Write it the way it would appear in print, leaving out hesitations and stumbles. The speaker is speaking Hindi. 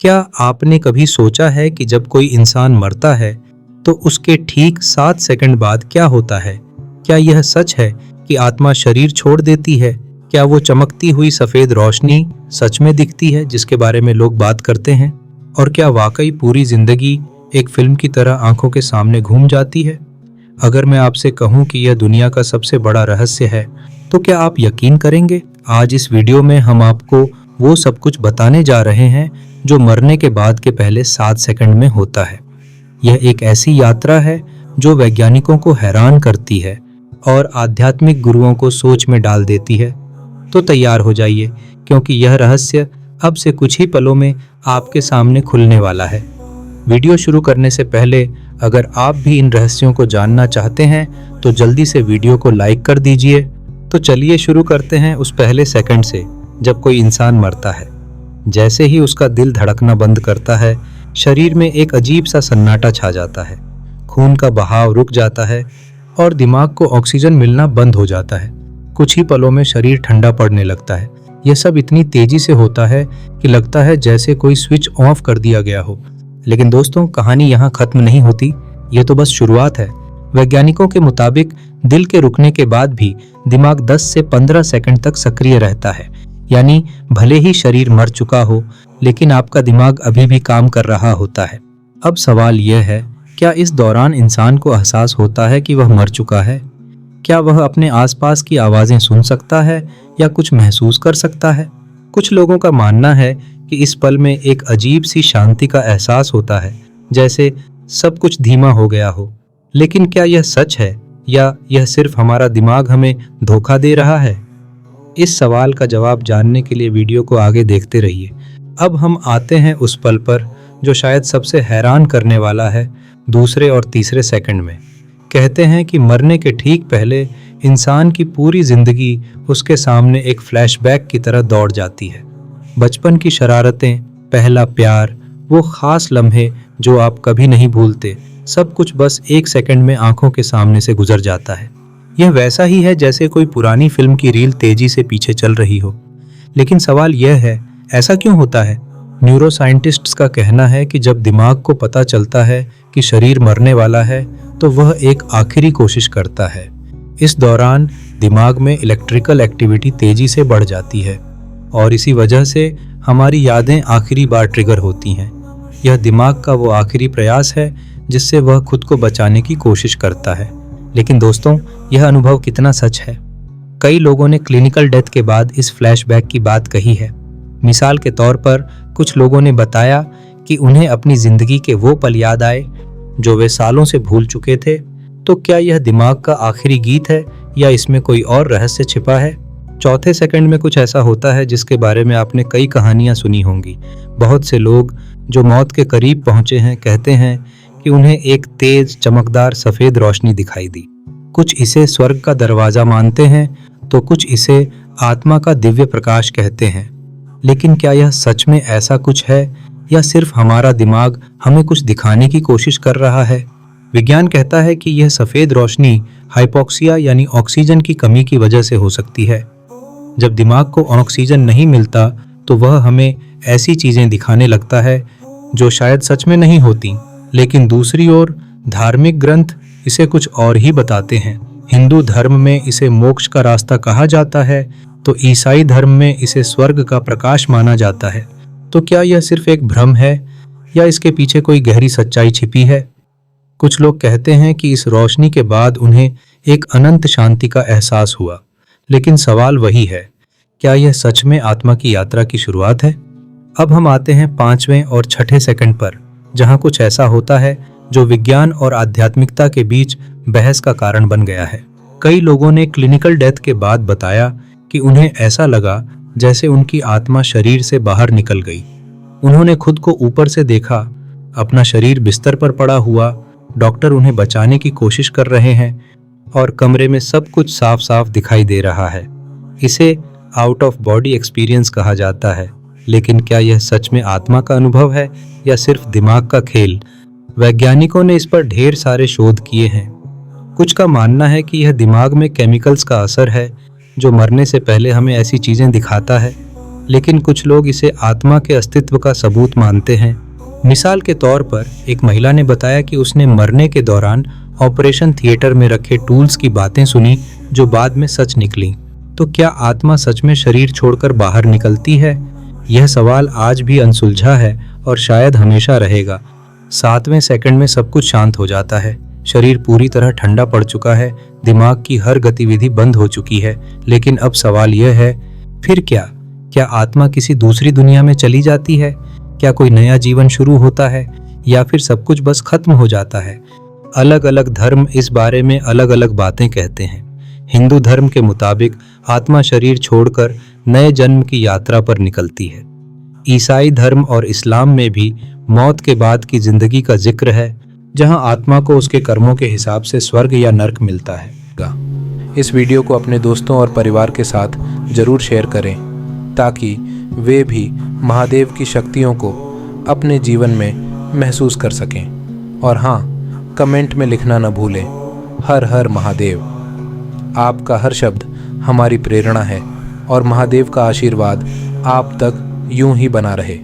क्या आपने कभी सोचा है कि जब कोई इंसान मरता है तो उसके ठीक 7 सेकंड बाद क्या होता है? क्या यह सच है कि आत्मा शरीर छोड़ देती है? क्या वो चमकती हुई सफेद रोशनी सच में दिखती है जिसके बारे में लोग बात करते हैं? और क्या वाकई पूरी जिंदगी एक फिल्म की तरह आंखों के सामने घूम जाती है? अगर मैं आपसे कहूं कि यह दुनिया का सबसे बड़ा रहस्य है, तो क्या आप यकीन करेंगे? आज इस वीडियो में हम आपको वो सब कुछ बताने जा रहे हैं जो मरने के बाद के पहले 7 सेकंड में होता है। यह एक ऐसी यात्रा है जो वैज्ञानिकों को हैरान करती है और आध्यात्मिक गुरुओं को सोच में डाल देती है। तो तैयार हो जाइए, क्योंकि यह रहस्य अब से कुछ ही पलों में आपके सामने खुलने वाला है। वीडियो शुरू करने से पहले अगर आप भी इन रहस्यों को जानना चाहते हैं तो जल्दी से वीडियो को लाइक कर दीजिए। तो चलिए शुरू करते हैं उस पहले सेकंड से, जब कोई इंसान मरता है। जैसे ही उसका दिल धड़कना बंद करता है, शरीर में एक अजीब सा सन्नाटा छा जाता है। खून का बहाव रुक जाता है और दिमाग को ऑक्सीजन मिलना बंद हो जाता है। कुछ ही पलों में शरीर ठंडा पड़ने लगता है। यह सब इतनी तेजी से होता है कि लगता है जैसे कोई स्विच ऑफ कर दिया गया हो। लेकिन दोस्तों, कहानी यहाँ खत्म नहीं होती। ये तो बस शुरुआत है। वैज्ञानिकों के मुताबिक दिल के रुकने के बाद भी दिमाग 10 से 15 सेकंड तक सक्रिय रहता है। यानी भले ही शरीर मर चुका हो, लेकिन आपका दिमाग अभी भी काम कर रहा होता है। अब सवाल यह है, क्या इस दौरान इंसान को एहसास होता है कि वह मर चुका है? क्या वह अपने आसपास की आवाज़ें सुन सकता है या कुछ महसूस कर सकता है? कुछ लोगों का मानना है कि इस पल में एक अजीब सी शांति का एहसास होता है, जैसे सब कुछ धीमा हो गया हो। लेकिन क्या यह सच है या यह सिर्फ हमारा दिमाग हमें धोखा दे रहा है? इस सवाल का जवाब जानने के लिए वीडियो को आगे देखते रहिए। अब हम आते हैं उस पल पर जो शायद सबसे हैरान करने वाला है। दूसरे और तीसरे सेकंड में कहते हैं कि मरने के ठीक पहले इंसान की पूरी जिंदगी उसके सामने एक फ्लैशबैक की तरह दौड़ जाती है। बचपन की शरारतें, पहला प्यार, वो खास लम्हे जो आप कभी नहीं भूलते, सब कुछ बस 1 सेकंड में आंखों के सामने से गुजर जाता है। यह वैसा ही है जैसे कोई पुरानी फिल्म की रील तेजी से पीछे चल रही हो। लेकिन सवाल यह है, ऐसा क्यों होता है? न्यूरो साइंटिस्ट्स का कहना है कि जब दिमाग को पता चलता है कि शरीर मरने वाला है, तो वह एक आखिरी कोशिश करता है। इस दौरान दिमाग में इलेक्ट्रिकल एक्टिविटी तेजी से बढ़ जाती है और इसी वजह से हमारी यादें आखिरी बार ट्रिगर होती हैं। यह दिमाग का वो आखिरी प्रयास है जिससे वह खुद को बचाने की कोशिश करता है। लेकिन दोस्तों, यह अनुभव कितना सच है? कई लोगों ने क्लिनिकल डेथ के बाद इस फ्लैशबैक की बात कही है। मिसाल के तौर पर कुछ लोगों ने बताया कि उन्हें अपनी जिंदगी के वो पल याद आए जो वे सालों से भूल चुके थे। तो क्या यह दिमाग का आखिरी गीत है या इसमें कोई और रहस्य छिपा है? चौथे सेकंड में कुछ ऐसा होता है जिसके बारे में आपने कई कहानियां सुनी होंगी। बहुत से लोग जो मौत के करीब पहुंचे हैं कहते हैं कि उन्हें एक तेज चमकदार सफेद रोशनी दिखाई दी। कुछ इसे स्वर्ग का दरवाजा मानते हैं तो कुछ इसे आत्मा का दिव्य प्रकाश कहते हैं। लेकिन क्या यह सच में ऐसा कुछ है या सिर्फ हमारा दिमाग हमें कुछ दिखाने की कोशिश कर रहा है? विज्ञान कहता है कि यह सफेद रोशनी हाइपोक्सिया यानी ऑक्सीजन की कमी की वजह से हो सकती है। जब दिमाग को ऑक्सीजन नहीं मिलता तो वह हमें ऐसी चीजें दिखाने लगता है जो शायद सच में नहीं होती। लेकिन दूसरी ओर धार्मिक ग्रंथ इसे कुछ और ही बताते हैं। हिंदू धर्म में इसे मोक्ष का रास्ता कहा जाता है, तो ईसाई धर्म में इसे स्वर्ग का प्रकाश माना जाता है। तो क्या यह सिर्फ एक भ्रम है या इसके पीछे कोई गहरी सच्चाई छिपी है? कुछ लोग कहते हैं कि इस रोशनी के बाद उन्हें एक अनंत शांति का एहसास हुआ। लेकिन सवाल वही है, क्या यह सच में आत्मा की यात्रा की शुरुआत है? अब हम आते हैं 5वें और 6ठे सेकंड पर, जहां कुछ ऐसा होता है जो विज्ञान और आध्यात्मिकता के बीच बहस का कारण बन गया है। कई लोगों ने क्लिनिकल डेथ के बाद बताया कि उन्हें ऐसा लगा जैसे उनकी आत्मा शरीर से बाहर निकल गई। उन्होंने खुद को ऊपर से देखा, अपना शरीर बिस्तर पर पड़ा हुआ, डॉक्टर उन्हें बचाने की कोशिश कर रहे हैं और कमरे में सब कुछ साफ साफ दिखाई दे रहा है। इसे आउट ऑफ बॉडी एक्सपीरियंस कहा जाता है। लेकिन क्या यह सच में आत्मा का अनुभव है या सिर्फ दिमाग का खेल? वैज्ञानिकों ने इस पर ढेर सारे शोध किए हैं। कुछ का मानना है कि यह दिमाग में केमिकल्स का असर है जो मरने से पहले हमें ऐसी चीजें दिखाता है। लेकिन कुछ लोग इसे आत्मा के अस्तित्व का सबूत मानते हैं। मिसाल के तौर पर एक महिला ने बताया कि उसने मरने के दौरान ऑपरेशन थिएटर में रखे टूल्स की बातें सुनी जो बाद में सच निकली। तो क्या आत्मा सच में शरीर छोड़कर बाहर निकलती है? यह सवाल आज भी अनसुलझा है और शायद हमेशा रहेगा। 7वें सेकंड में सब कुछ शांत हो जाता है, शरीर पूरी तरह ठंडा पड़ चुका है, दिमाग की हर गतिविधि बंद हो चुकी है। लेकिन अब सवाल यह है, फिर क्या? क्या आत्मा किसी दूसरी दुनिया में चली जाती है? क्या कोई नया जीवन शुरू होता है या फिर सब कुछ बस खत्म हो जाता है? अलग अलग धर्म इस बारे में अलग अलग बातें कहते हैं। हिंदू धर्म के मुताबिक आत्मा शरीर छोड़कर नए जन्म की यात्रा पर निकलती है। ईसाई धर्म और इस्लाम में भी मौत के बाद की जिंदगी का जिक्र है, जहां आत्मा को उसके कर्मों के हिसाब से स्वर्ग या नर्क मिलता है। इस वीडियो को अपने दोस्तों और परिवार के साथ जरूर शेयर करें ताकि वे भी महादेव की शक्तियों को अपने जीवन में महसूस कर सकें। और हाँ, कमेंट में लिखना न भूलें, हर हर महादेव। आपका हर शब्द हमारी प्रेरणा है और महादेव का आशीर्वाद आप तक यूं ही बना रहे।